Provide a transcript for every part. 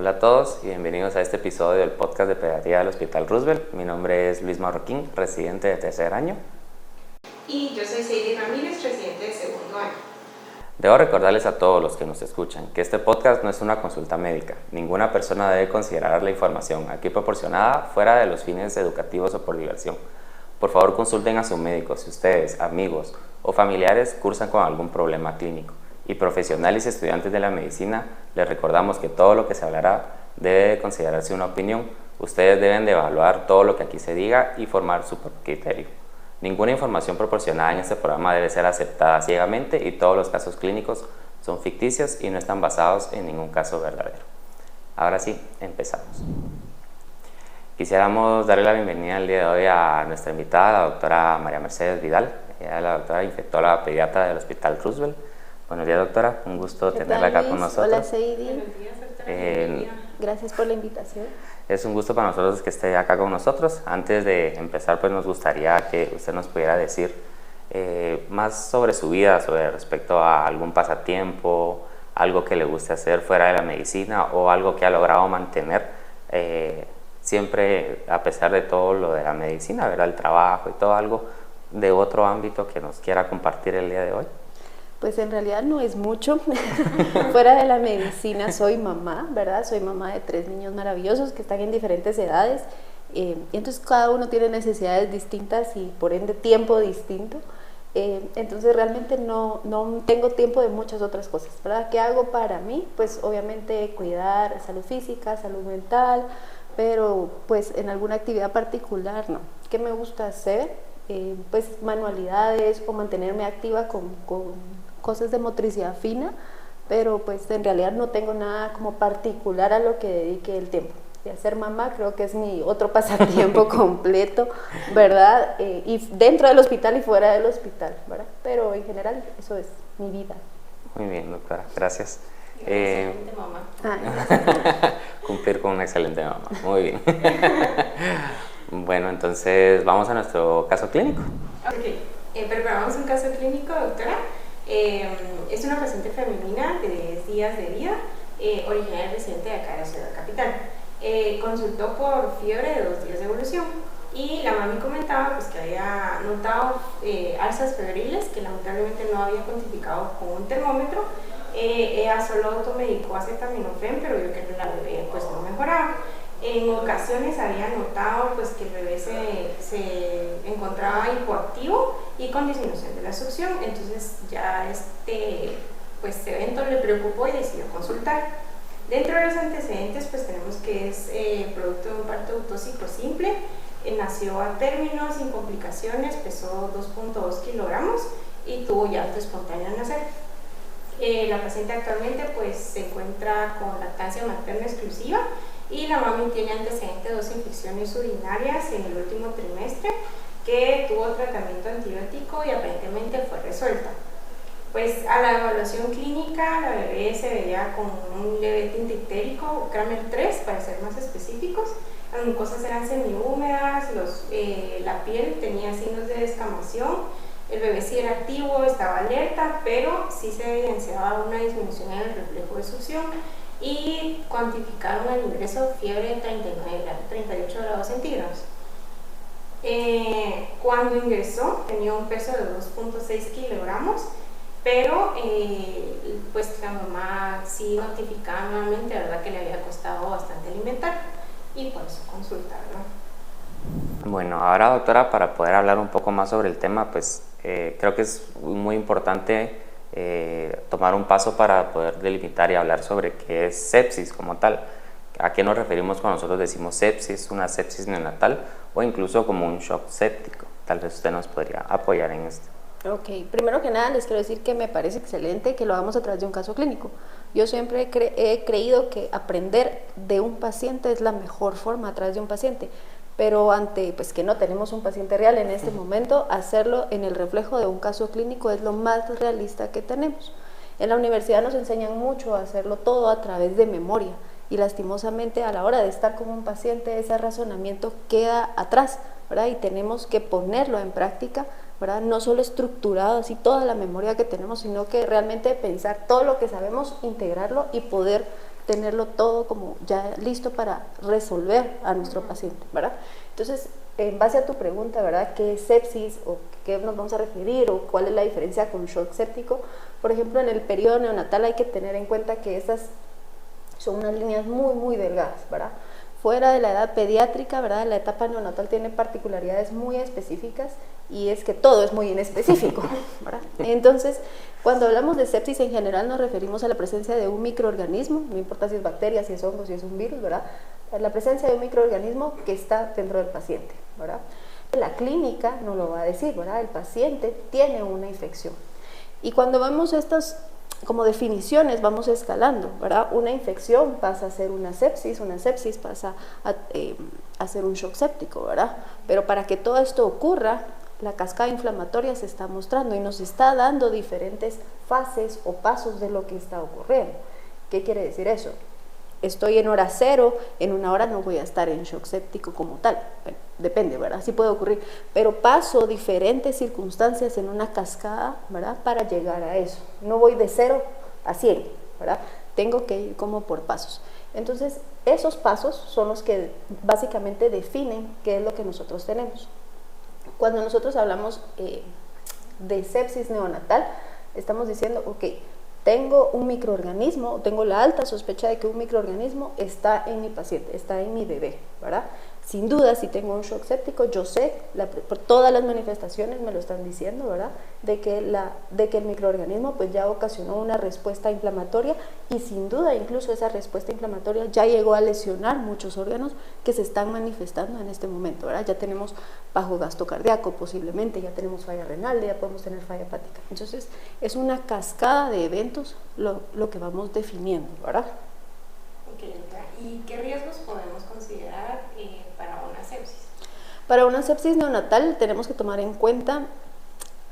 Hola a todos y bienvenidos a este episodio del podcast de Pediatría del Hospital Roosevelt. Mi nombre es Luis Marroquín, residente de tercer año. Y yo soy Seidy Ramírez, residente de segundo año. Debo recordarles a todos los que nos escuchan que este podcast no es una consulta médica. Ninguna persona debe considerar la información aquí proporcionada fuera de los fines educativos o por diversión. Por favor, consulten a su médico si ustedes, amigos o familiares cursan con algún problema clínico. Y profesionales y estudiantes de la medicina, les recordamos que todo lo que se hablará debe considerarse una opinión. Ustedes deben de evaluar todo lo que aquí se diga y formar su propio criterio. Ninguna información proporcionada en este programa debe ser aceptada ciegamente y todos los casos clínicos son ficticios y no están basados en ningún caso verdadero. Ahora sí, empezamos. Quisiéramos darle la bienvenida el día de hoy a nuestra invitada, la doctora María Mercedes Vidal. Ella es la doctora infectóloga pediatra del Hospital Roosevelt. Buenos días, doctora. Un gusto tenerla acá con nosotros. Hola, Seidy. Buenos días, doctora. Gracias por la invitación. Es un gusto para nosotros que esté acá con nosotros. Antes de empezar, pues nos gustaría que usted nos pudiera decir más sobre su vida, sobre respecto a algún pasatiempo, algo que le guste hacer fuera de la medicina o algo que ha logrado mantener siempre a pesar de todo lo de la medicina, ¿verdad? El trabajo y todo, algo de otro ámbito que nos quiera compartir el día de hoy. Pues en realidad no es mucho. Fuera de la medicina soy mamá, ¿verdad? Soy mamá de 3 niños maravillosos que están en diferentes edades. Y entonces cada uno tiene necesidades distintas y por ende tiempo distinto. Entonces realmente no tengo tiempo de muchas otras cosas, ¿verdad? ¿Qué hago para mí? Pues obviamente cuidar salud física, salud mental, pero pues en alguna actividad particular no. ¿Qué me gusta hacer? Pues manualidades o mantenerme activa con cosas de motricidad fina, pero pues en realidad no tengo nada como particular a lo que dedique el tiempo. Y hacer mamá creo que es mi otro pasatiempo completo, ¿verdad? Y dentro del hospital y fuera del hospital, ¿verdad? Pero en general eso es mi vida. Muy bien, doctora, gracias. Excelente mamá. Cumplir con una excelente mamá, muy bien. Bueno, entonces vamos a nuestro caso clínico. Ok, preparamos un caso clínico, doctora. Es una paciente femenina de 10 días de vida, originaria residente de acá de la ciudad capital. Consultó por fiebre de 2 días de evolución y la mami comentaba pues, que había notado alzas febriles que lamentablemente no había cuantificado con un termómetro. Ella solo automedicó acetaminofén, pero vio que la bebé pues, no mejoraba. En ocasiones había notado pues, que el bebé se encontraba hipoactivo y con disminución de la succión, entonces ya este evento le preocupó y decidió consultar. Dentro de los antecedentes pues tenemos que es producto de un parto eutóxico simple, nació a término, sin complicaciones, pesó 2.2 kilogramos y tuvo llanto espontáneo al nacer. La paciente actualmente pues se encuentra con lactancia materna exclusiva y la mami tiene antecedente de 2 infecciones urinarias en el último trimestre que tuvo tratamiento antibiótico y aparentemente fue resuelta. Pues a la evaluación clínica la bebé se veía con un leve tinte ictérico, Kramer 3 para ser más específicos, las mucosas eran semihúmedas, la piel tenía signos de descamación, el bebé sí era activo, estaba alerta, pero sí se evidenciaba una disminución en el reflejo de succión y cuantificaron al ingreso fiebre de 38 grados centígrados. Cuando ingresó tenía un peso de 2.6 kilogramos, pero pues la mamá sí notificaba nuevamente, ¿verdad?, que le había costado bastante alimentar y por eso consultar, ¿no? Bueno, ahora doctora, para poder hablar un poco más sobre el tema, pues creo que es muy importante tomar un paso para poder delimitar y hablar sobre qué es sepsis como tal. ¿A qué nos referimos cuando nosotros decimos sepsis, una sepsis neonatal o incluso como un shock séptico? Tal vez usted nos podría apoyar en esto. Ok, primero que nada les quiero decir que me parece excelente que lo hagamos a través de un caso clínico. Yo siempre he creído que aprender de un paciente es la mejor forma a través de un paciente, pero ante pues que no tenemos un paciente real en este momento, hacerlo en el reflejo de un caso clínico es lo más realista que tenemos. En la universidad nos enseñan mucho a hacerlo todo a través de memoria y lastimosamente a la hora de estar con un paciente ese razonamiento queda atrás, ¿verdad? Y tenemos que ponerlo en práctica, ¿verdad? No solo estructurado así toda la memoria que tenemos, sino que realmente pensar todo lo que sabemos, integrarlo y poder tenerlo todo como ya listo para resolver a nuestro paciente, ¿verdad? Entonces, en base a tu pregunta, ¿verdad? ¿Qué es sepsis o qué nos vamos a referir o cuál es la diferencia con shock séptico? Por ejemplo, en el periodo neonatal hay que tener en cuenta que estas son unas líneas muy, muy delgadas, ¿verdad? Fuera de la edad pediátrica, ¿verdad? La etapa neonatal tiene particularidades muy específicas y es que todo es muy inespecífico, ¿verdad? Entonces, cuando hablamos de sepsis en general nos referimos a la presencia de un microorganismo, no importa si es bacteria, si es hongo, si es un virus, ¿verdad? La presencia de un microorganismo que está dentro del paciente, ¿verdad? La clínica no lo va a decir, ¿verdad? El paciente tiene una infección. Y cuando vemos estas como definiciones vamos escalando, ¿verdad? Una infección pasa a ser una sepsis pasa a ser un shock séptico, ¿verdad? Pero para que todo esto ocurra, la cascada inflamatoria se está mostrando y nos está dando diferentes fases o pasos de lo que está ocurriendo. ¿Qué quiere decir eso? Estoy en hora cero, en una hora no voy a estar en shock séptico como tal. Bueno, depende, ¿verdad? Sí puede ocurrir, pero paso diferentes circunstancias en una cascada, ¿verdad? Para llegar a eso. No voy de 0 a 100, ¿verdad? Tengo que ir como por pasos. Entonces, esos pasos son los que básicamente definen qué es lo que nosotros tenemos. Cuando nosotros hablamos de sepsis neonatal, estamos diciendo, ok, tengo un microorganismo, tengo la alta sospecha de que un microorganismo está en mi paciente, está en mi bebé, ¿verdad? Sin duda, si tengo un shock séptico, yo sé, por todas las manifestaciones me lo están diciendo, ¿verdad? De que el microorganismo pues ya ocasionó una respuesta inflamatoria y sin duda incluso esa respuesta inflamatoria ya llegó a lesionar muchos órganos que se están manifestando en este momento, ¿verdad? Ya tenemos bajo gasto cardíaco posiblemente, ya tenemos falla renal, ya podemos tener falla hepática. Entonces, es una cascada de eventos lo que vamos definiendo, ¿verdad? ¿Y qué riesgos podemos considerar para una sepsis? Para una sepsis neonatal tenemos que tomar en cuenta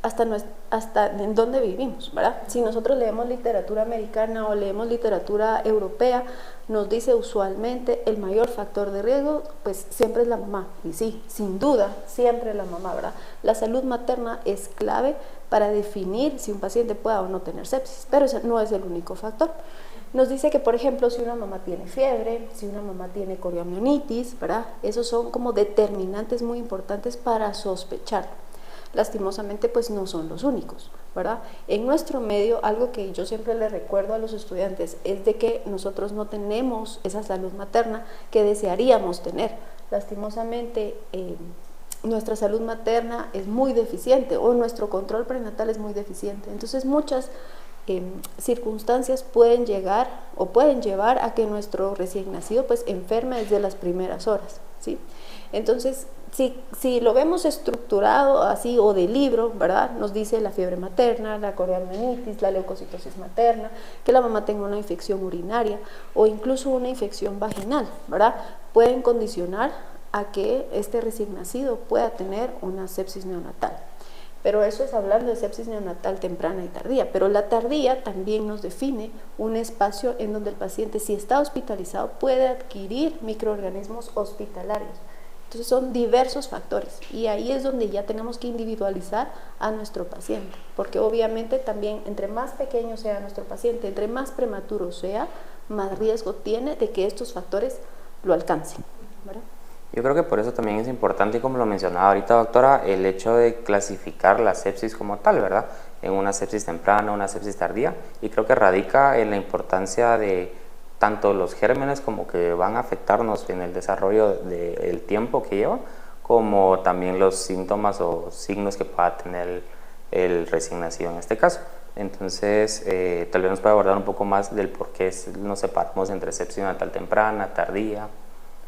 hasta en dónde vivimos, ¿verdad? Si nosotros leemos literatura americana o leemos literatura europea, nos dice usualmente el mayor factor de riesgo, pues siempre es la mamá. Y sí, sin duda, siempre la mamá, ¿verdad? La salud materna es clave para definir si un paciente pueda o no tener sepsis, pero ese no es el único factor. Nos dice que, por ejemplo, si una mamá tiene fiebre, si una mamá tiene coriomionitis, ¿verdad? Esos son como determinantes muy importantes para sospechar. Lastimosamente, pues no son los únicos, ¿verdad? En nuestro medio, algo que yo siempre le recuerdo a los estudiantes es de que nosotros no tenemos esa salud materna que desearíamos tener. Lastimosamente, nuestra salud materna es muy deficiente o nuestro control prenatal es muy deficiente. Entonces, muchas circunstancias pueden llegar o pueden llevar a que nuestro recién nacido pues enferme desde las primeras horas, ¿sí? Entonces, si lo vemos estructurado así o de libro, ¿verdad? Nos dice la fiebre materna, la coriomionitis, la leucocitosis materna, que la mamá tenga una infección urinaria o incluso una infección vaginal, ¿verdad? Pueden condicionar a que este recién nacido pueda tener una sepsis neonatal. Pero eso es hablando de sepsis neonatal temprana y tardía, pero la tardía también nos define un espacio en donde el paciente, si está hospitalizado, puede adquirir microorganismos hospitalarios. Entonces son diversos factores y ahí es donde ya tenemos que individualizar a nuestro paciente, porque obviamente también entre más pequeño sea nuestro paciente, entre más prematuro sea, más riesgo tiene de que estos factores lo alcancen, ¿verdad? Yo creo que por eso también es importante, y como lo mencionaba ahorita, doctora, el hecho de clasificar la sepsis como tal, ¿verdad? En una sepsis temprana, una sepsis tardía, y creo que radica en la importancia de tanto los gérmenes como que van a afectarnos en el desarrollo del tiempo que lleva, como también los síntomas o signos que pueda tener el recién nacido en este caso. Entonces, tal vez nos pueda abordar un poco más del por qué nos separamos entre sepsis neonatal temprana, tardía.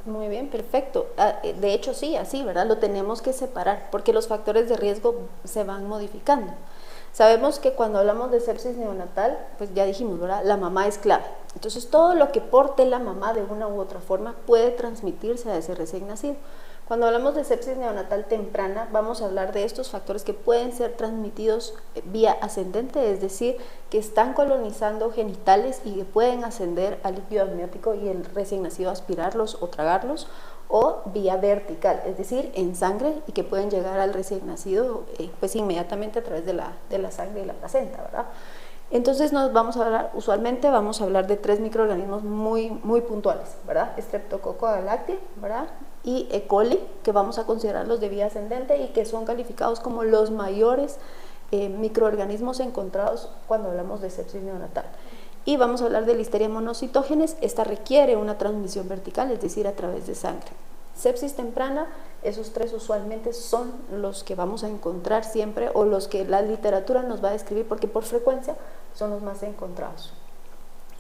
Muy bien, perfecto. De hecho, sí, así, ¿verdad? Lo tenemos que separar porque los factores de riesgo se van modificando. Sabemos que cuando hablamos de sepsis neonatal, pues ya dijimos, ¿verdad? La mamá es clave. Entonces, todo lo que porte la mamá de una u otra forma puede transmitirse a ese recién nacido. Cuando hablamos de sepsis neonatal temprana, vamos a hablar de estos factores que pueden ser transmitidos vía ascendente, es decir, que están colonizando genitales y que pueden ascender al líquido amniótico y el recién nacido aspirarlos o tragarlos, o vía vertical, es decir, en sangre y que pueden llegar al recién nacido pues inmediatamente a través de la sangre y la placenta, ¿verdad? Entonces usualmente vamos a hablar de 3 microorganismos muy puntuales, ¿verdad? Streptococcus galáctea, ¿verdad? Y E. coli, que vamos a considerarlos de vía ascendente y que son calificados como los mayores microorganismos encontrados cuando hablamos de sepsis neonatal. Y vamos a hablar de Listeria monocytogenes. Esta requiere una transmisión vertical, es decir, a través de sangre. Sepsis temprana, esos 3 usualmente son los que vamos a encontrar siempre o los que la literatura nos va a describir porque por frecuencia son los más encontrados.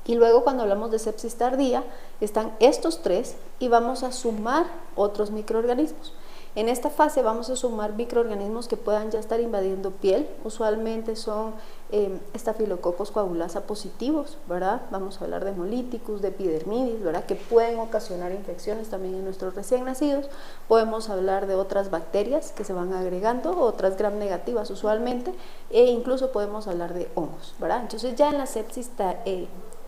Y luego cuando hablamos de sepsis tardía están estos 3 y vamos a sumar otros microorganismos. En esta fase vamos a sumar microorganismos que puedan ya estar invadiendo piel, usualmente son Staphylococcus coagulasa positivos, ¿verdad? Vamos a hablar de hemolíticos, de epidermidis, ¿verdad? Que pueden ocasionar infecciones también en nuestros recién nacidos. Podemos hablar de otras bacterias que se van agregando, otras gram negativas usualmente, e incluso podemos hablar de hongos, ¿verdad? Entonces ya en la sepsis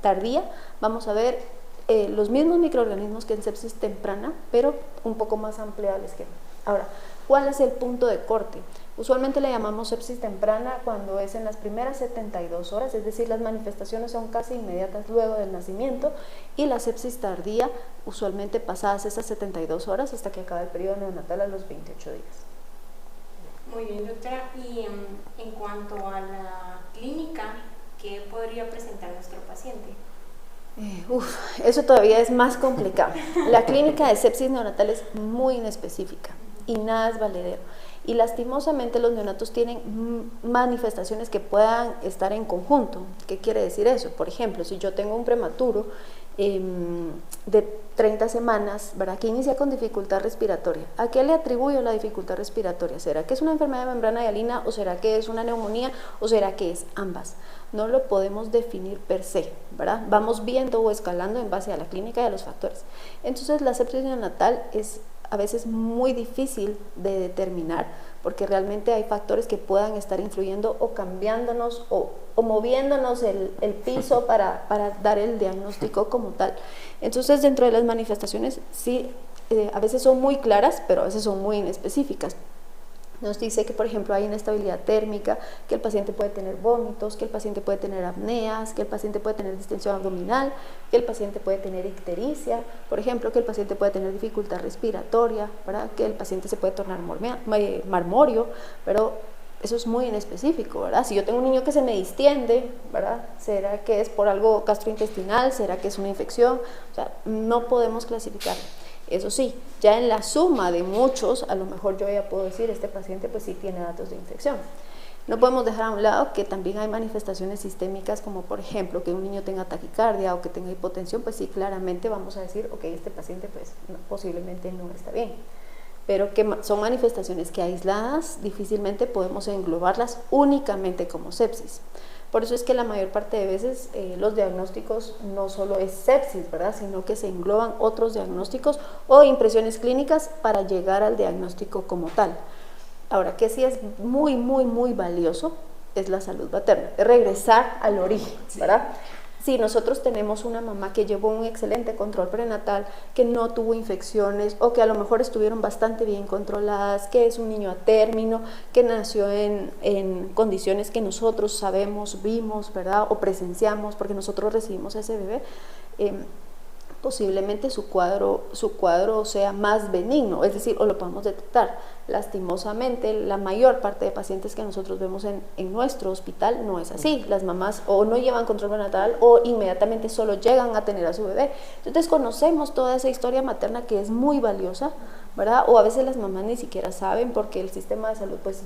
tardía vamos a ver los mismos microorganismos que en sepsis temprana, pero un poco más ampliado el esquema. Ahora, ¿cuál es el punto de corte? Usualmente le llamamos sepsis temprana cuando es en las primeras 72 horas, es decir, las manifestaciones son casi inmediatas luego del nacimiento, y la sepsis tardía usualmente pasadas esas 72 horas hasta que acaba el periodo neonatal a los 28 días. Muy bien, doctora. Y en cuanto a la clínica, ¿qué podría presentar nuestro paciente? Eso todavía es más complicado. La clínica de sepsis neonatal es muy inespecífica y nada es valedero. Y lastimosamente los neonatos tienen manifestaciones que puedan estar en conjunto. ¿Qué quiere decir eso? Por ejemplo, si yo tengo un prematuro de 30 semanas, ¿verdad?, que inicia con dificultad respiratoria, ¿a qué le atribuyo la dificultad respiratoria? ¿Será que es una enfermedad de membrana hialina o será que es una neumonía o será que es ambas? No lo podemos definir per se, ¿verdad? Vamos viendo o escalando en base a la clínica y a los factores. Entonces la sepsis neonatal es a veces muy difícil de determinar porque realmente hay factores que puedan estar influyendo o cambiándonos o moviéndonos el piso para dar el diagnóstico como tal. Entonces dentro de las manifestaciones sí, a veces son muy claras, pero a veces son muy inespecíficas. Nos dice que, por ejemplo, hay inestabilidad térmica, que el paciente puede tener vómitos, que el paciente puede tener apneas, que el paciente puede tener distensión abdominal, que el paciente puede tener ictericia, por ejemplo, que el paciente puede tener dificultad respiratoria, ¿verdad?, que el paciente se puede tornar marmórea, pero eso es muy inespecífico, ¿verdad? Si yo tengo un niño que se me distiende, ¿verdad?, ¿será que es por algo gastrointestinal? ¿Será que es una infección? O sea, no podemos clasificarlo. Eso sí, ya en la suma de muchos, a lo mejor yo ya puedo decir, este paciente pues sí tiene datos de infección. No podemos dejar a un lado que también hay manifestaciones sistémicas, como por ejemplo que un niño tenga taquicardia o que tenga hipotensión, pues sí, claramente vamos a decir, ok, este paciente pues posiblemente no está bien. Pero que son manifestaciones que aisladas difícilmente podemos englobarlas únicamente como sepsis. Por eso es que la mayor parte de veces los diagnósticos no solo es sepsis, ¿verdad?, sino que se engloban otros diagnósticos o impresiones clínicas para llegar al diagnóstico como tal. Ahora, que sí es muy valioso es la salud materna, es regresar al origen, ¿verdad? Si nosotros tenemos una mamá que llevó un excelente control prenatal, que no tuvo infecciones o que a lo mejor estuvieron bastante bien controladas, que es un niño a término, que nació en condiciones que nosotros sabemos, vimos, ¿verdad?, o presenciamos porque nosotros recibimos a ese bebé, posiblemente su cuadro sea más benigno, es decir, o lo podemos detectar. Lastimosamente, la mayor parte de pacientes que nosotros vemos en nuestro hospital no es así. Las mamás o no llevan control prenatal o inmediatamente solo llegan a tener a su bebé. Entonces conocemos toda esa historia materna que es muy valiosa, ¿verdad? O a veces las mamás ni siquiera saben porque el sistema de salud pues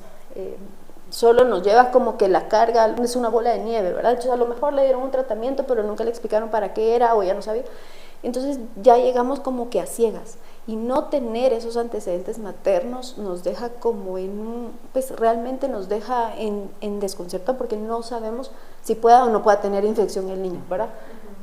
solo nos lleva como que la carga es una bola de nieve, ¿verdad? Entonces a lo mejor le dieron un tratamiento pero nunca le explicaron para qué era o ya no sabía. Entonces ya llegamos como que a ciegas y no tener esos antecedentes maternos nos deja como pues realmente nos deja en desconcierto porque no sabemos si pueda o no pueda tener infección el niño, ¿verdad?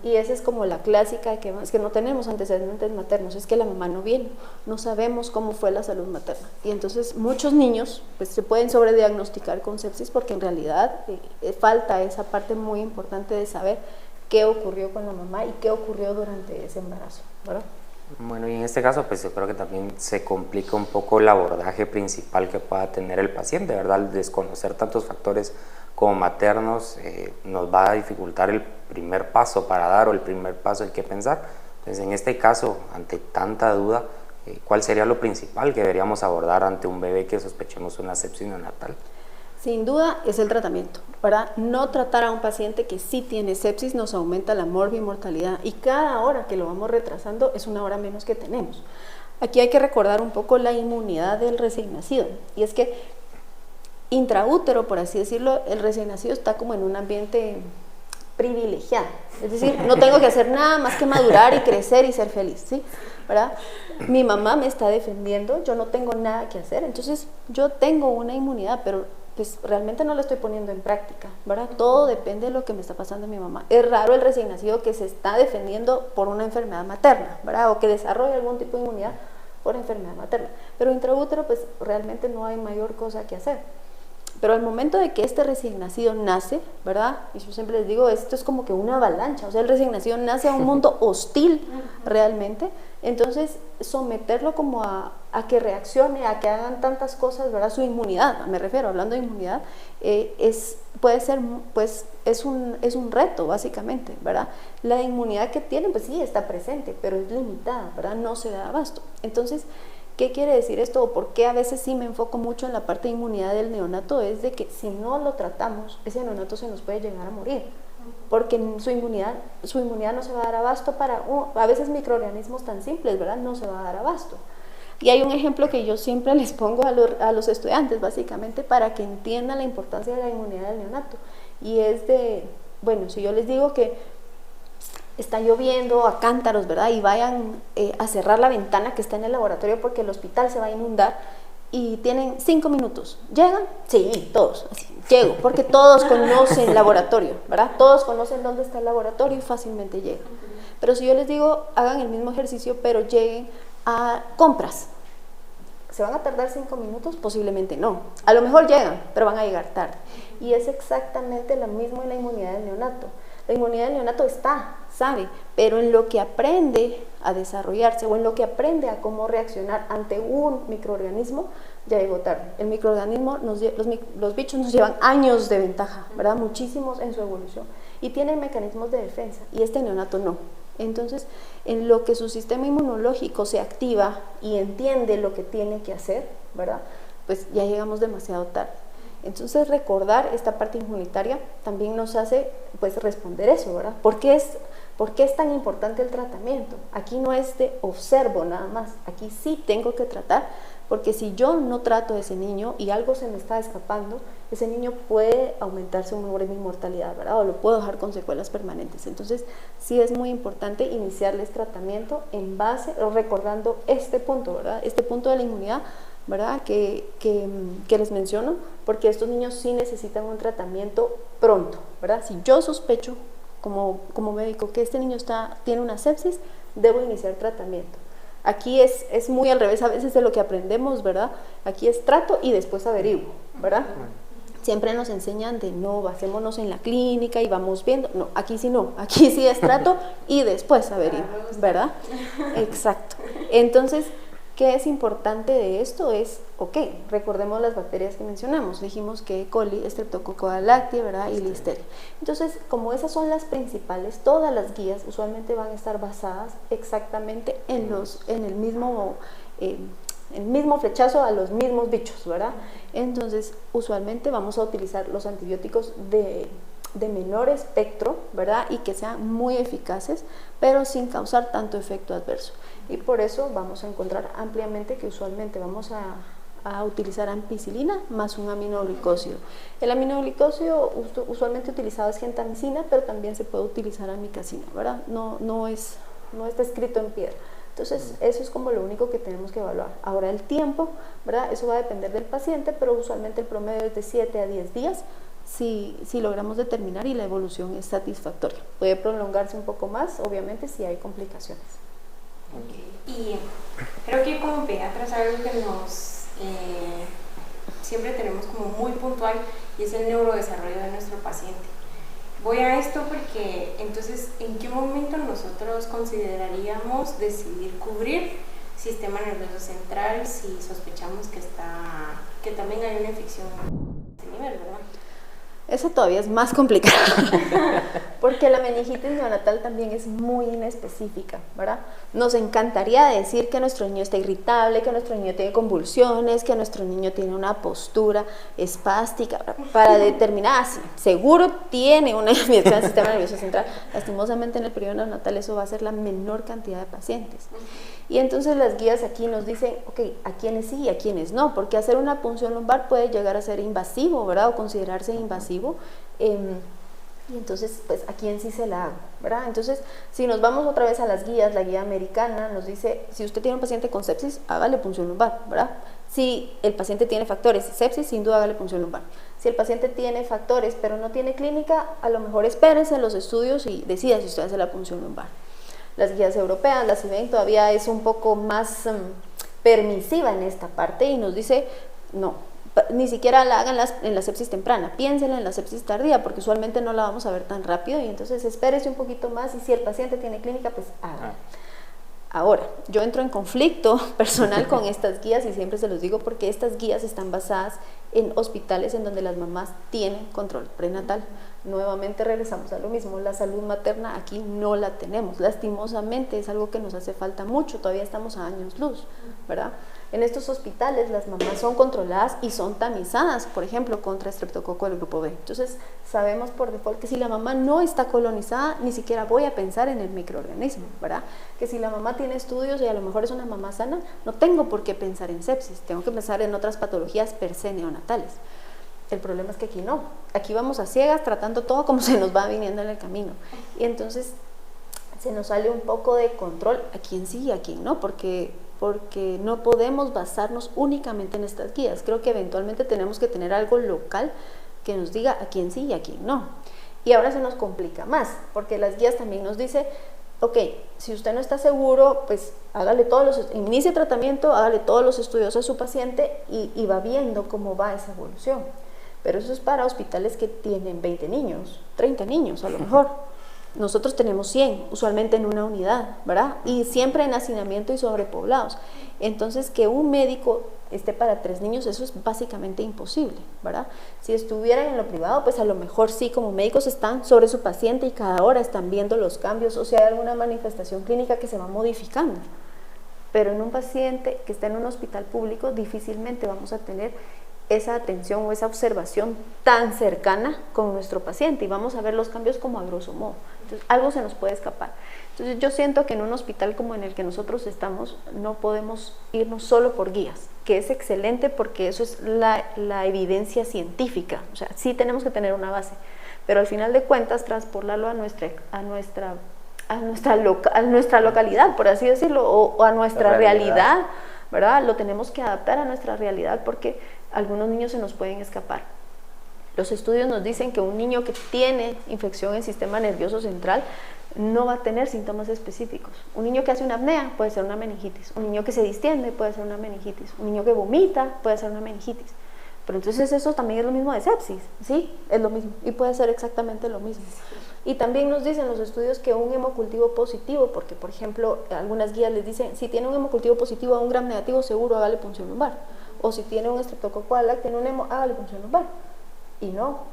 Y esa es como la clásica de que es que no tenemos antecedentes maternos, es que la mamá no viene, no sabemos cómo fue la salud materna. Y entonces muchos niños pues se pueden sobrediagnosticar con sepsis porque en realidad falta esa parte muy importante de saber qué ocurrió con la mamá y qué ocurrió durante ese embarazo, ¿verdad? Bueno, y en este caso pues yo creo que también se complica un poco el abordaje principal que pueda tener el paciente, ¿verdad? Al desconocer tantos factores como maternos nos va a dificultar el primer paso para dar o el primer paso hay que pensar. Entonces, en este caso, ante tanta duda, ¿cuál sería lo principal que deberíamos abordar ante un bebé que sospechemos una sepsis neonatal? Sin duda es el tratamiento, ¿verdad? No tratar a un paciente que sí tiene sepsis nos aumenta la morbimortalidad y cada hora que lo vamos retrasando es una hora menos que tenemos. Aquí hay que recordar un poco la inmunidad del recién nacido y es que intraútero, por así decirlo, el recién nacido está como en un ambiente privilegiado, es decir, no tengo que hacer nada más que madurar y crecer y ser feliz, ¿sí? ¿Verdad? Mi mamá me está defendiendo, yo no tengo nada que hacer, entonces yo tengo una inmunidad, pero pues realmente no la estoy poniendo en práctica, ¿verdad? Todo depende de lo que me está pasando a mi mamá. Es raro el recién nacido que se está defendiendo por una enfermedad materna, ¿verdad? O que desarrolla algún tipo de inmunidad por enfermedad materna, pero intraútero pues realmente no hay mayor cosa que hacer. Pero al momento de que este recién nacido nace, ¿verdad? Y yo siempre les digo, esto es como que una avalancha, o sea, el recién nacido nace a un mundo hostil realmente, entonces someterlo como a que reaccione, a que hagan tantas cosas, ¿verdad? Su inmunidad, me refiero, hablando de inmunidad, puede ser, pues, es un reto básicamente, ¿verdad? La inmunidad que tienen, pues sí, está presente, pero es limitada, ¿verdad? No se da abasto. Entonces, ¿qué quiere decir esto? ¿O por qué a veces sí me enfoco mucho en la parte de inmunidad del neonato? Es de que si no lo tratamos, ese neonato se nos puede llegar a morir, porque su inmunidad no se va a dar abasto para, a veces microorganismos tan simples, ¿verdad? No se va a dar abasto. Y hay un ejemplo que yo siempre les pongo a los estudiantes, básicamente, para que entiendan la importancia de la inmunidad del neonato. Y es de, bueno, si yo les digo que está lloviendo a cántaros, ¿verdad? Y vayan a cerrar la ventana que está en el laboratorio porque el hospital se va a inundar y tienen 5 minutos. ¿Llegan? Sí, todos. Así, llego, porque todos conocen el laboratorio, ¿verdad? Todos conocen dónde está el laboratorio y fácilmente llegan. Pero si yo les digo, hagan el mismo ejercicio, pero lleguen a compras, ¿se van a tardar 5 minutos? Posiblemente no. A lo mejor llegan, pero van a llegar tarde. Y es exactamente lo mismo en la inmunidad del neonato. La inmunidad del neonato sabe, pero en lo que aprende a desarrollarse o en lo que aprende a cómo reaccionar ante un microorganismo, ya llegó tarde. El microorganismo, los bichos nos llevan años de ventaja, ¿verdad? Muchísimos en su evolución. Y tienen mecanismos de defensa, y este neonato no. Entonces, en lo que su sistema inmunológico se activa y entiende lo que tiene que hacer, ¿verdad? Pues ya llegamos demasiado tarde. Entonces, recordar esta parte inmunitaria también nos hace, pues, responder eso, ¿verdad? ¿Por qué es tan importante el tratamiento? Aquí no es de observo nada más, aquí sí tengo que tratar, porque si yo no trato a ese niño y algo se me está escapando, ese niño puede aumentar su mortalidad, ¿verdad? O lo puedo dejar con secuelas permanentes. Entonces, sí es muy importante iniciarles tratamiento en base, o recordando este punto, ¿verdad? Este punto de la inmunidad, ¿verdad? Que les menciono, porque estos niños sí necesitan un tratamiento pronto, ¿verdad? Si yo sospecho como médico que este niño tiene una sepsis, debo iniciar tratamiento. Aquí es muy al revés a veces de lo que aprendemos, ¿verdad? Aquí es trato y después averiguo, ¿verdad? Siempre nos enseñan de no, basémonos en la clínica y vamos viendo. No, aquí sí no, aquí sí es trato y después averiguo, ¿verdad? Exacto. Entonces, ¿qué es importante de esto? Es, ok, recordemos las bacterias que mencionamos. Dijimos que E. coli, Streptococcus lactis, ¿verdad? Y Listeria. Entonces, como esas son las principales, todas las guías usualmente van a estar basadas exactamente en el mismo flechazo a los mismos bichos, ¿verdad? Entonces, usualmente vamos a utilizar los antibióticos de menor espectro, ¿verdad? Y que sean muy eficaces, pero sin causar tanto efecto adverso. Y por eso vamos a encontrar ampliamente que usualmente vamos a utilizar ampicilina más un aminoglicósido. El aminoglicósido usualmente utilizado es gentamicina, pero también se puede utilizar amicacina, ¿verdad? No está escrito en piedra. Entonces, eso es como lo único que tenemos que evaluar. Ahora, el tiempo, ¿verdad? Eso va a depender del paciente, pero usualmente el promedio es de 7 a 10 días si logramos determinar y la evolución es satisfactoria. Puede prolongarse un poco más, obviamente, si hay complicaciones. Okay. Y creo que como pediatras algo que siempre tenemos como muy puntual y es el neurodesarrollo de nuestro paciente. Voy a esto porque entonces, ¿en qué momento nosotros consideraríamos decidir cubrir sistema nervioso central si sospechamos que también hay una infección de este nivel, ¿verdad? Eso todavía es más complicado, porque la meningitis neonatal también es muy inespecífica, ¿verdad? Nos encantaría decir que nuestro niño está irritable, que nuestro niño tiene convulsiones, que nuestro niño tiene una postura espástica, ¿verdad? Para determinar, sí, seguro tiene una infección del sistema nervioso central. Lastimosamente en el periodo neonatal eso va a ser la menor cantidad de pacientes. Y entonces las guías aquí nos dicen, ok, a quiénes sí y a quiénes no, porque hacer una punción lumbar puede llegar a ser invasivo, ¿verdad? O considerarse invasivo. Y entonces, pues, ¿a quién sí se la hago? ¿Verdad? Entonces, si nos vamos otra vez a las guías, la guía americana nos dice, si usted tiene un paciente con sepsis, hágale punción lumbar, ¿verdad? Si el paciente tiene factores sepsis, sin duda hágale punción lumbar. Si el paciente tiene factores, pero no tiene clínica, a lo mejor espérense en los estudios y decida si usted hace la punción lumbar. Las guías europeas, la CIBEN, todavía es un poco más permisiva en esta parte y nos dice, no, ni siquiera la hagan en la sepsis temprana, piénsenla en la sepsis tardía, porque usualmente no la vamos a ver tan rápido, y entonces espérese un poquito más, y si el paciente tiene clínica, pues hágala. Ahora, yo entro en conflicto personal con estas guías, y siempre se los digo porque estas guías están basadas en hospitales en donde las mamás tienen control prenatal. Nuevamente regresamos a lo mismo, la salud materna aquí no la tenemos, lastimosamente es algo que nos hace falta mucho, todavía estamos a años luz, ¿verdad? En estos hospitales las mamás son controladas y son tamizadas, por ejemplo, contra estreptococo del grupo B. Entonces sabemos por default que si la mamá no está colonizada, ni siquiera voy a pensar en el microorganismo, ¿verdad? Que si la mamá tiene estudios y a lo mejor es una mamá sana, no tengo por qué pensar en sepsis, tengo que pensar en otras patologías per se neonatales. El problema es que aquí no, aquí vamos a ciegas tratando todo como se nos va viniendo en el camino. Y entonces se nos sale un poco de control a quién sí y a quién no, porque no podemos basarnos únicamente en estas guías. Creo que eventualmente tenemos que tener algo local que nos diga a quién sí y a quién no. Y ahora se nos complica más, porque las guías también nos dicen, ok, si usted no está seguro, pues inicie tratamiento, hágale todos los estudios a su paciente y va viendo cómo va esa evolución. Pero eso es para hospitales que tienen 20 niños, 30 niños a lo mejor. Nosotros tenemos 100, usualmente en una unidad, ¿verdad? Y siempre en hacinamiento y sobrepoblados. Entonces, que un médico esté para 3 niños, eso es básicamente imposible, ¿verdad? Si estuvieran en lo privado, pues a lo mejor sí, como médicos están sobre su paciente y cada hora están viendo los cambios, o si hay alguna manifestación clínica que se va modificando. Pero en un paciente que está en un hospital público, difícilmente vamos a tener esa atención o esa observación tan cercana con nuestro paciente y vamos a ver los cambios como a grosso modo. Entonces, algo se nos puede escapar. Entonces, yo siento que en un hospital como en el que nosotros estamos, no podemos irnos solo por guías, que es excelente porque eso es la evidencia científica. O sea, sí tenemos que tener una base, pero al final de cuentas, transportarlo a nuestra localidad, por así decirlo, o a nuestra realidad, ¿verdad? Lo tenemos que adaptar a nuestra realidad porque algunos niños se nos pueden escapar. Los estudios nos dicen que un niño que tiene infección en el sistema nervioso central no va a tener síntomas específicos. Un niño que hace una apnea puede ser una meningitis, un niño que se distiende puede ser una meningitis, un niño que vomita puede ser una meningitis. Pero entonces eso también es lo mismo de sepsis, ¿sí? Es lo mismo y puede ser exactamente lo mismo. Y también nos dicen los estudios que un hemocultivo positivo, porque por ejemplo algunas guías les dicen, si tiene un hemocultivo positivo a un gram negativo, seguro hágale punción lumbar. O si tiene un estreptococo tiene hágale punción lumbar. Y no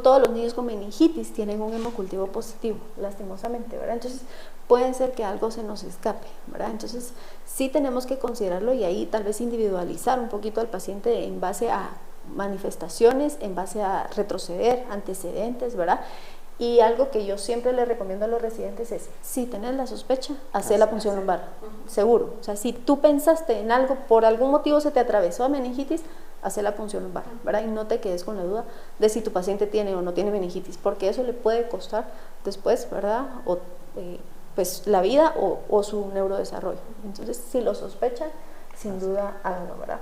todos los niños con meningitis tienen un hemocultivo positivo, lastimosamente, ¿verdad? Entonces puede ser que algo se nos escape, ¿verdad? Entonces sí tenemos que considerarlo y ahí tal vez individualizar un poquito al paciente en base a manifestaciones, en base a retroceder, antecedentes, ¿verdad? Y algo que yo siempre le recomiendo a los residentes es, si tenés la sospecha, hacer la punción lumbar, seguro. O sea, si tú pensaste en algo, por algún motivo se te atravesó a meningitis, hacer la punción lumbar, ¿verdad? Y no te quedes con la duda de si tu paciente tiene o no tiene meningitis, porque eso le puede costar después, ¿verdad? O, pues la vida o su neurodesarrollo. Entonces, si lo sospechan, sin duda háganlo, ¿verdad?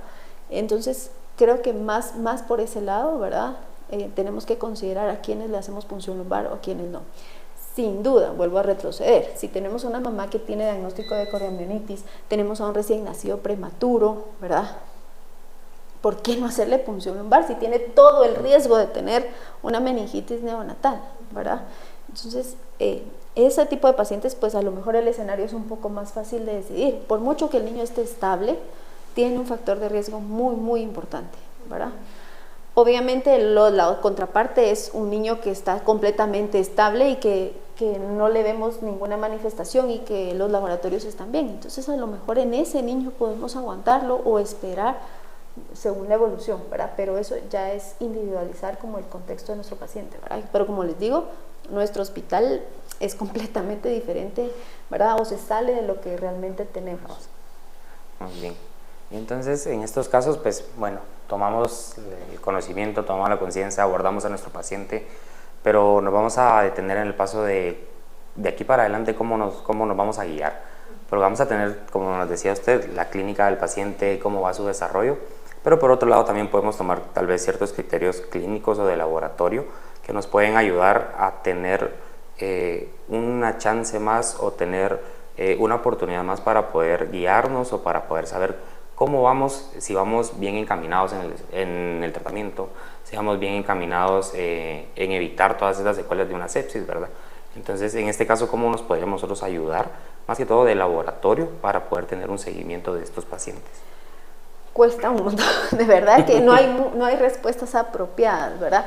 Entonces, creo que más por ese lado, ¿verdad? Tenemos que considerar a quiénes le hacemos punción lumbar o a quiénes no. Sin duda, vuelvo a retroceder, si tenemos una mamá que tiene diagnóstico de coriomionitis, tenemos a un recién nacido prematuro, ¿verdad? ¿Por qué no hacerle punción lumbar si tiene todo el riesgo de tener una meningitis neonatal, ¿verdad? Entonces, ese tipo de pacientes, pues a lo mejor el escenario es un poco más fácil de decidir. Por mucho que el niño esté estable, tiene un factor de riesgo muy, muy importante, ¿verdad? Obviamente la contraparte es un niño que está completamente estable y que no le vemos ninguna manifestación y que los laboratorios están bien. Entonces a lo mejor en ese niño podemos aguantarlo o esperar según la evolución, ¿verdad? Pero eso ya es individualizar como el contexto de nuestro paciente, ¿verdad? Pero como les digo, nuestro hospital es completamente diferente, ¿verdad? O se sale de lo que realmente tenemos. Muy bien. Y entonces, en estos casos, pues, bueno, tomamos el conocimiento, tomamos la conciencia, abordamos a nuestro paciente, pero nos vamos a detener en el paso de aquí para adelante, cómo nos vamos a guiar. Porque vamos a tener, como nos decía usted, la clínica del paciente, cómo va su desarrollo, pero por otro lado también podemos tomar tal vez ciertos criterios clínicos o de laboratorio que nos pueden ayudar a tener una chance más o tener una oportunidad más para poder guiarnos o para poder saber cómo vamos, si vamos bien encaminados en el tratamiento, si vamos bien encaminados en evitar todas esas secuelas de una sepsis, ¿verdad? Entonces, en este caso, ¿cómo nos podemos nosotros ayudar, más que todo de laboratorio, para poder tener un seguimiento de estos pacientes? Cuesta un montón, de verdad que no hay respuestas apropiadas, ¿verdad?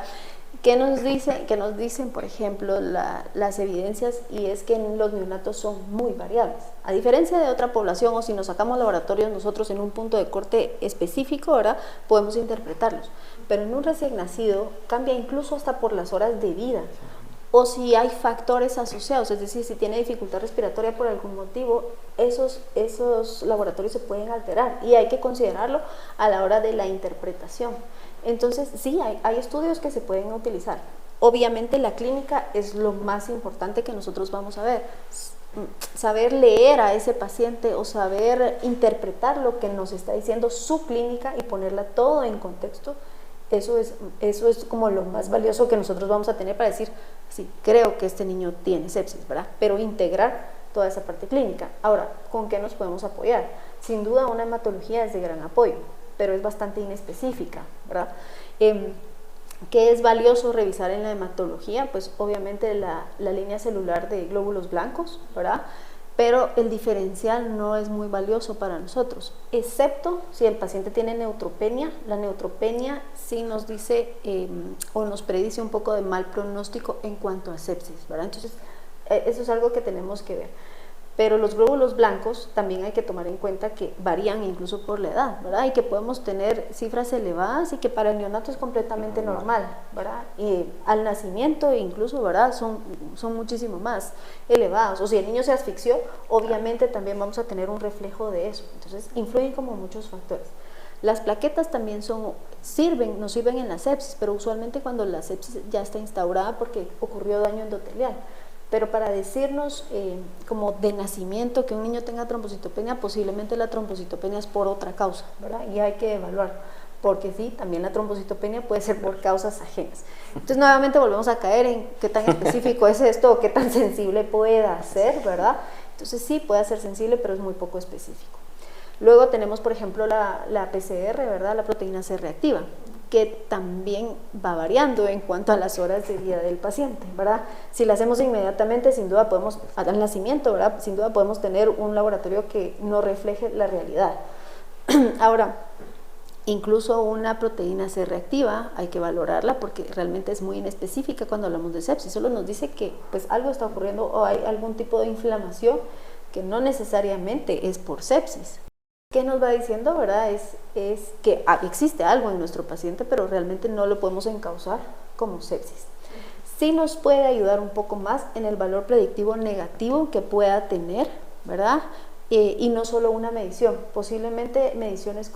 ¿Qué nos dicen, por ejemplo, las evidencias? Y es que los neonatos son muy variables. A diferencia de otra población, o si nos sacamos laboratorios nosotros en un punto de corte específico, ¿verdad?, podemos interpretarlos. Pero en un recién nacido cambia incluso hasta por las horas de vida. O si hay factores asociados, es decir, si tiene dificultad respiratoria por algún motivo, esos laboratorios se pueden alterar y hay que considerarlo a la hora de la interpretación. Entonces, sí, hay estudios que se pueden utilizar. Obviamente la clínica es lo más importante que nosotros vamos a ver. Saber leer a ese paciente o saber interpretar lo que nos está diciendo su clínica y ponerla todo en contexto, eso es como lo más valioso que nosotros vamos a tener para decir, sí, creo que este niño tiene sepsis, ¿verdad? Pero integrar toda esa parte clínica. Ahora, ¿con qué nos podemos apoyar? Sin duda una hematología es de gran apoyo, pero es bastante inespecífica, ¿verdad? ¿Qué es valioso revisar en la hematología? Pues obviamente la línea celular de glóbulos blancos, ¿verdad? Pero el diferencial no es muy valioso para nosotros, excepto si el paciente tiene neutropenia. La neutropenia sí nos dice o nos predice un poco de mal pronóstico en cuanto a sepsis, ¿verdad? Entonces, eso es algo que tenemos que ver. Pero los glóbulos blancos también hay que tomar en cuenta que varían incluso por la edad, ¿verdad? Y que podemos tener cifras elevadas y que para el neonato es completamente normal, ¿verdad? Y al nacimiento incluso, ¿verdad? Son muchísimo más elevados. O si el niño se asfixió, obviamente también vamos a tener un reflejo de eso. Entonces, influyen como muchos factores. Las plaquetas también nos sirven en la sepsis, pero usualmente cuando la sepsis ya está instaurada porque ocurrió daño endotelial. Pero para decirnos como de nacimiento que un niño tenga trombocitopenia, posiblemente la trombocitopenia es por otra causa, ¿verdad? Y hay que evaluar, porque sí, también la trombocitopenia puede ser por causas ajenas. Entonces nuevamente volvemos a caer en qué tan específico es esto o qué tan sensible pueda ser, ¿verdad? Entonces sí, puede ser sensible, pero es muy poco específico. Luego tenemos, por ejemplo, la PCR, ¿verdad? La proteína C reactiva, que también va variando en cuanto a las horas de vida del paciente, ¿verdad? Si la hacemos inmediatamente, sin duda podemos, al nacimiento, ¿verdad?, sin duda podemos tener un laboratorio que no refleje la realidad. Ahora, incluso una proteína C reactiva hay que valorarla porque realmente es muy inespecífica cuando hablamos de sepsis, solo nos dice que pues algo está ocurriendo o hay algún tipo de inflamación que no necesariamente es por sepsis. ¿Qué nos va diciendo, verdad? Es que existe algo en nuestro paciente, pero realmente no lo podemos encauzar como sepsis. Sí nos puede ayudar un poco más en el valor predictivo negativo que pueda tener, ¿verdad? Y no solo una medición, posiblemente mediciones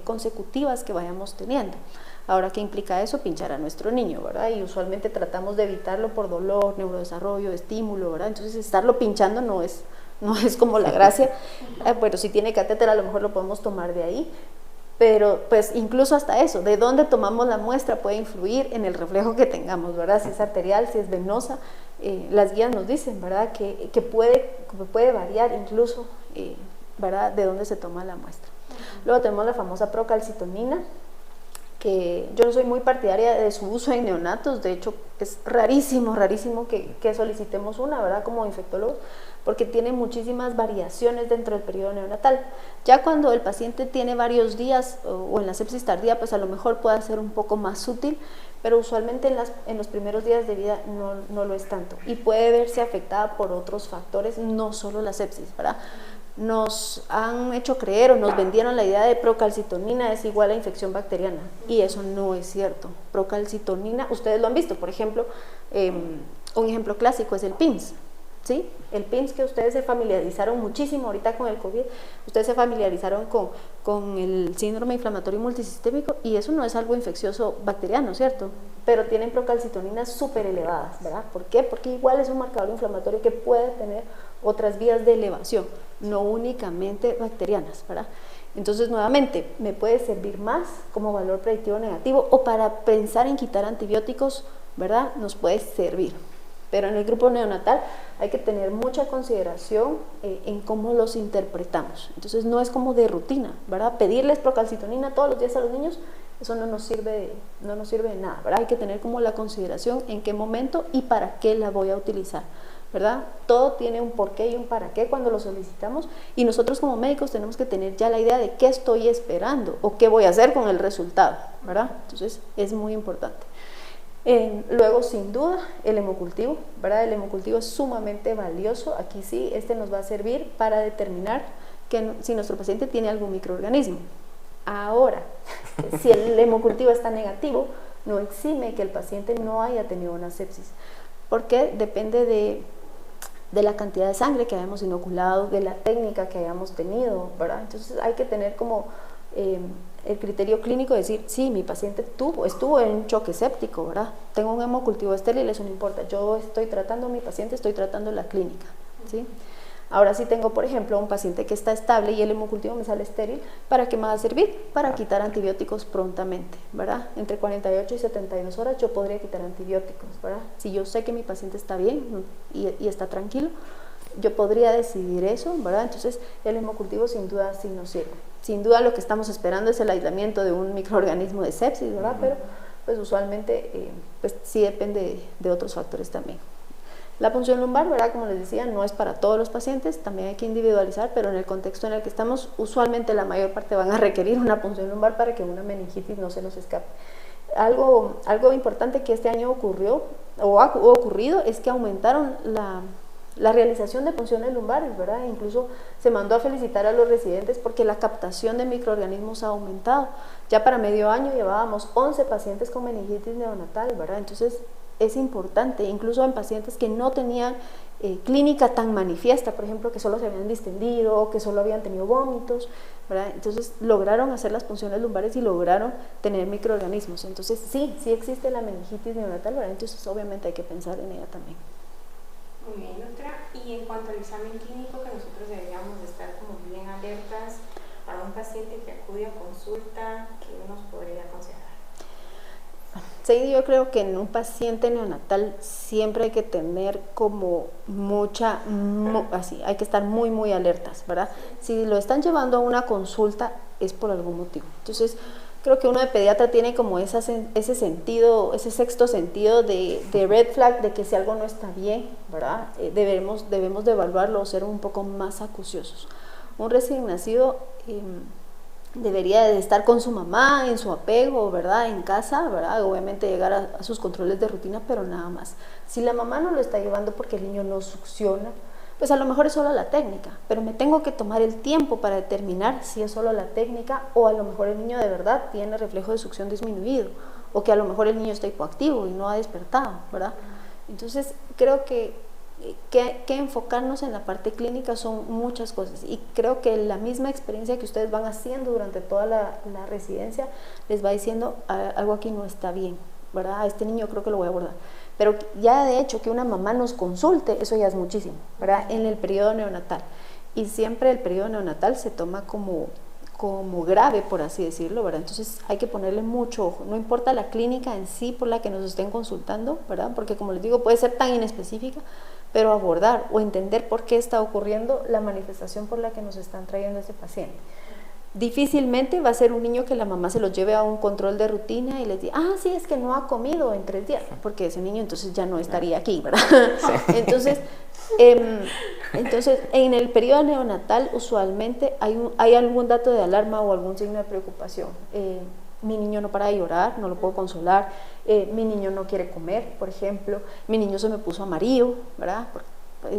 consecutivas que vayamos teniendo. Ahora, ¿qué implica eso? Pinchar a nuestro niño, ¿verdad? Y usualmente tratamos de evitarlo por dolor, neurodesarrollo, estímulo, ¿verdad? Entonces, estarlo pinchando no es como la gracia. Bueno, si tiene catéter a lo mejor lo podemos tomar de ahí, pero pues incluso hasta eso, de dónde tomamos la muestra puede influir en el reflejo que tengamos, ¿verdad? Si es arterial, si es venosa, las guías nos dicen, ¿verdad? Que puede variar incluso, ¿verdad?, de dónde se toma la muestra. Luego tenemos la famosa procalcitonina, que yo no soy muy partidaria de su uso en neonatos. De hecho es rarísimo que solicitemos una, ¿verdad?, como infectólogos, porque tiene muchísimas variaciones dentro del periodo neonatal. Ya cuando el paciente tiene varios días o en la sepsis tardía, pues a lo mejor puede ser un poco más útil, pero usualmente en los primeros días de vida no lo es tanto, y puede verse afectada por otros factores, no solo la sepsis, ¿verdad? Nos han hecho creer o nos vendieron la idea de procalcitonina es igual a infección bacteriana, y eso no es cierto. Procalcitonina, ustedes lo han visto, por ejemplo, un ejemplo clásico es el PIMS, ¿sí? El PIMS, que ustedes se familiarizaron muchísimo ahorita con el COVID, ustedes se familiarizaron con el síndrome inflamatorio multisistémico, y eso no es algo infeccioso bacteriano, ¿cierto? Pero tienen procalcitoninas súper elevadas, ¿verdad? ¿Por qué? Porque igual es un marcador inflamatorio que puede tener otras vías de elevación, no únicamente bacterianas, ¿verdad? Entonces, nuevamente, me puede servir más como valor predictivo negativo, o para pensar en quitar antibióticos, ¿verdad? Nos puede servir. Pero en el grupo neonatal hay que tener mucha consideración en cómo los interpretamos. Entonces no es como de rutina, ¿verdad? Pedirles procalcitonina todos los días a los niños, eso no nos sirve de nada, ¿verdad? Hay que tener como la consideración en qué momento y para qué la voy a utilizar, ¿verdad? Todo tiene un porqué y un para qué cuando lo solicitamos, y nosotros como médicos tenemos que tener ya la idea de qué estoy esperando o qué voy a hacer con el resultado, ¿verdad? Entonces es muy importante. Luego, sin duda, el hemocultivo, ¿verdad? El hemocultivo es sumamente valioso. Aquí sí, nos va a servir para determinar si nuestro paciente tiene algún microorganismo. Ahora, si el hemocultivo está negativo, no exime que el paciente no haya tenido una sepsis, porque depende de la cantidad de sangre que hayamos inoculado, de la técnica que hayamos tenido, ¿verdad? Entonces hay que tener como el criterio clínico de decir, sí, mi paciente estuvo en un choque séptico, ¿verdad? Tengo un hemocultivo estéril, eso no importa, yo estoy tratando a mi paciente, estoy tratando la clínica, ¿sí? Ahora sí tengo, por ejemplo, un paciente que está estable y el hemocultivo me sale estéril, ¿para qué me va a servir? Para quitar antibióticos prontamente, ¿verdad? Entre 48 y 72 horas yo podría quitar antibióticos, ¿verdad? Si yo sé que mi paciente está bien y está tranquilo, yo podría decidir eso, ¿verdad? Entonces el hemocultivo sin duda sí nos sirve. Sin duda lo que estamos esperando es el aislamiento de un microorganismo de sepsis, ¿verdad? Pero pues usualmente pues sí depende de otros factores también. La punción lumbar, ¿verdad? Como les decía, no es para todos los pacientes, también hay que individualizar, pero en el contexto en el que estamos, usualmente la mayor parte van a requerir una punción lumbar para que una meningitis no se nos escape. Algo importante que este año ocurrió o ha ocurrido es que aumentaron la realización de punciones lumbares, ¿verdad? Incluso se mandó a felicitar a los residentes porque la captación de microorganismos ha aumentado. Ya para medio año llevábamos 11 pacientes con meningitis neonatal, ¿verdad? Entonces es importante, incluso en pacientes que no tenían clínica tan manifiesta, por ejemplo, que solo se habían distendido o que solo habían tenido vómitos, ¿verdad? Entonces lograron hacer las punciones lumbares y lograron tener microorganismos. Entonces sí existe la meningitis neonatal, ¿verdad? Entonces obviamente hay que pensar en ella también. Muy bien, doctora. Y en cuanto al examen clínico, que nosotros deberíamos de estar como bien alertas para un paciente que acude a consulta, ¿qué nos podría aconsejar? Sí, yo creo que en un paciente neonatal siempre hay que tener como así, hay que estar muy alertas, ¿verdad? Si lo están llevando a una consulta es por algún motivo. Entonces, creo que uno de pediatra tiene como ese sentido, ese sexto sentido de red flag, de que si algo no está bien, ¿verdad? Debemos de evaluarlo o ser un poco más acuciosos. Un recién nacido debería de estar con su mamá, en su apego, ¿verdad? En casa, ¿verdad? Obviamente llegar a sus controles de rutina, pero nada más. Si la mamá no lo está llevando porque el niño no succiona, pues a lo mejor es solo la técnica, pero me tengo que tomar el tiempo para determinar si es solo la técnica o a lo mejor el niño de verdad tiene reflejo de succión disminuido, o que a lo mejor el niño está hipoactivo y no ha despertado, ¿verdad? Entonces creo que enfocarnos en la parte clínica son muchas cosas, y creo que la misma experiencia que ustedes van haciendo durante toda la residencia les va diciendo algo aquí no está bien, ¿verdad? A este niño creo que lo voy a abordar. Pero ya de hecho que una mamá nos consulte, eso ya es muchísimo, ¿verdad? En el periodo neonatal. Y siempre el periodo neonatal se toma como grave, por así decirlo, ¿verdad? Entonces hay que ponerle mucho ojo. No importa la clínica en sí por la que nos estén consultando, ¿verdad? Porque como les digo, puede ser tan inespecífica, pero abordar o entender por qué está ocurriendo la manifestación por la que nos están trayendo a ese paciente. Difícilmente va a ser un niño que la mamá se lo lleve a un control de rutina y les diga, sí, es que no ha comido en 3 días, porque ese niño entonces ya no estaría aquí, ¿verdad? Sí. Entonces, en el periodo neonatal usualmente hay algún dato de alarma o algún signo de preocupación. Mi niño no para de llorar, no lo puedo consolar, mi niño no quiere comer, por ejemplo, mi niño se me puso amarillo, ¿verdad?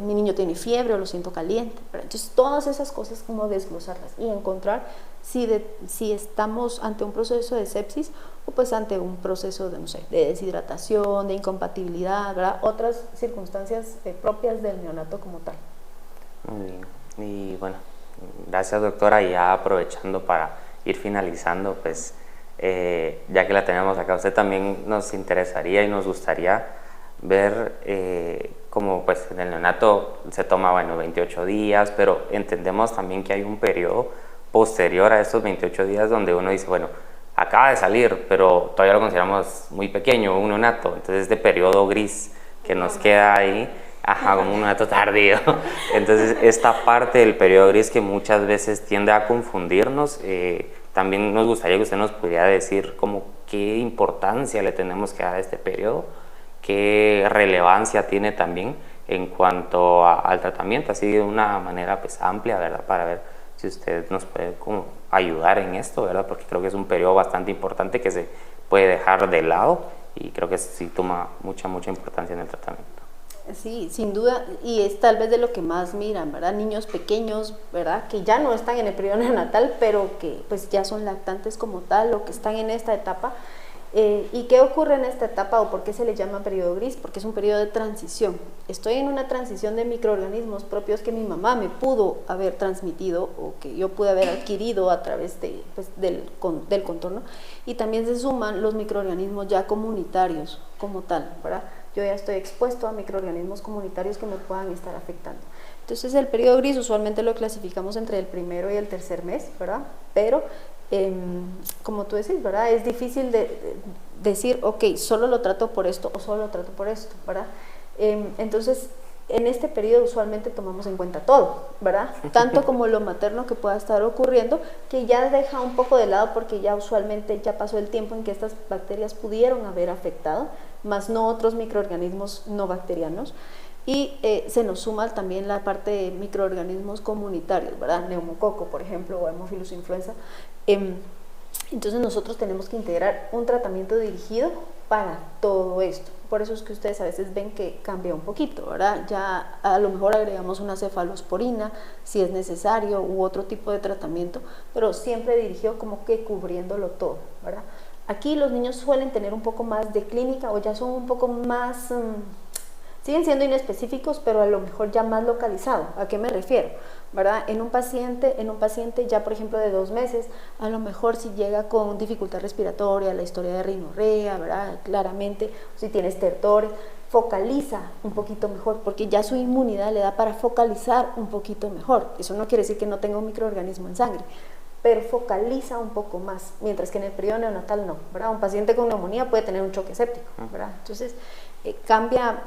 Mi niño tiene fiebre o lo siento caliente, ¿verdad? Entonces todas esas cosas como desglosarlas y encontrar si estamos ante un proceso de sepsis o pues ante un proceso de, no sé, de deshidratación, de incompatibilidad, ¿verdad? Otras circunstancias propias del neonato como tal. Muy bien, y bueno, gracias doctora, y ya aprovechando para ir finalizando, pues ya que la tenemos acá, usted también nos interesaría y nos gustaría ver como pues en el neonato se toma 28 días, pero entendemos también que hay un periodo posterior a estos 28 días donde uno dice, bueno, acaba de salir, pero todavía lo consideramos muy pequeño, un neonato, entonces este periodo gris que nos queda ahí, como un neonato tardío. Entonces esta parte del periodo gris que muchas veces tiende a confundirnos, también nos gustaría que usted nos pudiera decir como qué importancia le tenemos que dar a este periodo, qué relevancia tiene también en cuanto al tratamiento, así de una manera pues amplia, ¿verdad? Para ver si usted nos puede como ayudar en esto, ¿verdad? Porque creo que es un periodo bastante importante que se puede dejar de lado y creo que sí toma mucha importancia en el tratamiento. Sí, sin duda, y es tal vez de lo que más miran, ¿verdad? Niños pequeños, ¿verdad? Que ya no están en el periodo neonatal, pero que pues ya son lactantes como tal o que están en esta etapa. ¿Y qué ocurre en esta etapa o por qué se le llama periodo gris? Porque es un periodo de transición. Estoy en una transición de microorganismos propios que mi mamá me pudo haber transmitido o que yo pude haber adquirido a través del contorno, y también se suman los microorganismos ya comunitarios como tal, ¿verdad? Yo ya estoy expuesto a microorganismos comunitarios que me puedan estar afectando. Entonces el periodo gris usualmente lo clasificamos entre el primero y el tercer mes, ¿verdad? Pero como tú decís, ¿verdad? Es difícil de decir, ok, solo lo trato por esto o solo lo trato por esto, ¿verdad? Entonces, en este periodo usualmente tomamos en cuenta todo, ¿verdad? Tanto como lo materno que pueda estar ocurriendo, que ya deja un poco de lado porque ya usualmente ya pasó el tiempo en que estas bacterias pudieron haber afectado, más no otros microorganismos no bacterianos. Y se nos suma también la parte de microorganismos comunitarios, ¿verdad? Neumococo, por ejemplo, o Haemophilus influenza. Entonces nosotros tenemos que integrar un tratamiento dirigido para todo esto. Por eso es que ustedes a veces ven que cambia un poquito, ¿verdad? Ya a lo mejor agregamos una cefalosporina si es necesario u otro tipo de tratamiento, pero siempre dirigido como que cubriéndolo todo, ¿verdad? Aquí los niños suelen tener un poco más de clínica o ya son un poco más... siguen siendo inespecíficos, pero a lo mejor ya más localizado. ¿A qué me refiero? ¿Verdad? En un paciente ya, por ejemplo, de 2 meses, a lo mejor si llega con dificultad respiratoria, la historia de rinorrea, ¿verdad? Claramente, si tiene estertores, focaliza un poquito mejor, porque ya su inmunidad le da para focalizar un poquito mejor. Eso no quiere decir que no tenga un microorganismo en sangre, pero focaliza un poco más, mientras que en el periodo neonatal no, ¿verdad? Un paciente con neumonía puede tener un choque séptico, ¿verdad? Entonces, cambia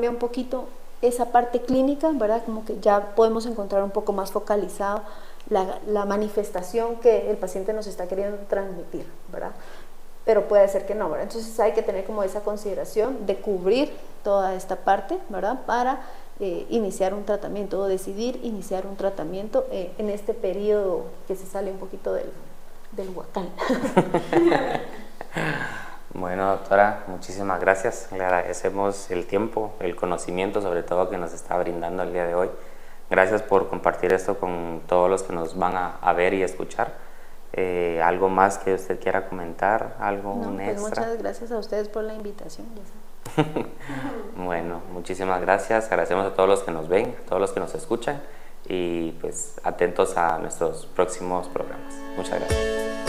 un poquito esa parte clínica, ¿verdad? Como que ya podemos encontrar un poco más focalizado la manifestación que el paciente nos está queriendo transmitir, ¿verdad? Pero puede ser que no, ¿verdad? Entonces hay que tener como esa consideración de cubrir toda esta parte, ¿verdad? Para iniciar un tratamiento o decidir iniciar un tratamiento en este periodo que se sale un poquito del huacán. Bueno, doctora, muchísimas gracias. Le agradecemos el tiempo, el conocimiento, sobre todo que nos está brindando el día de hoy. Gracias por compartir esto con todos los que nos van a ver y escuchar. ¿Algo más que usted quiera comentar? ¿Algo pues extra? Muchas gracias a ustedes por la invitación. Bueno, muchísimas gracias. Agradecemos a todos los que nos ven, a todos los que nos escuchan y pues atentos a nuestros próximos programas. Muchas gracias.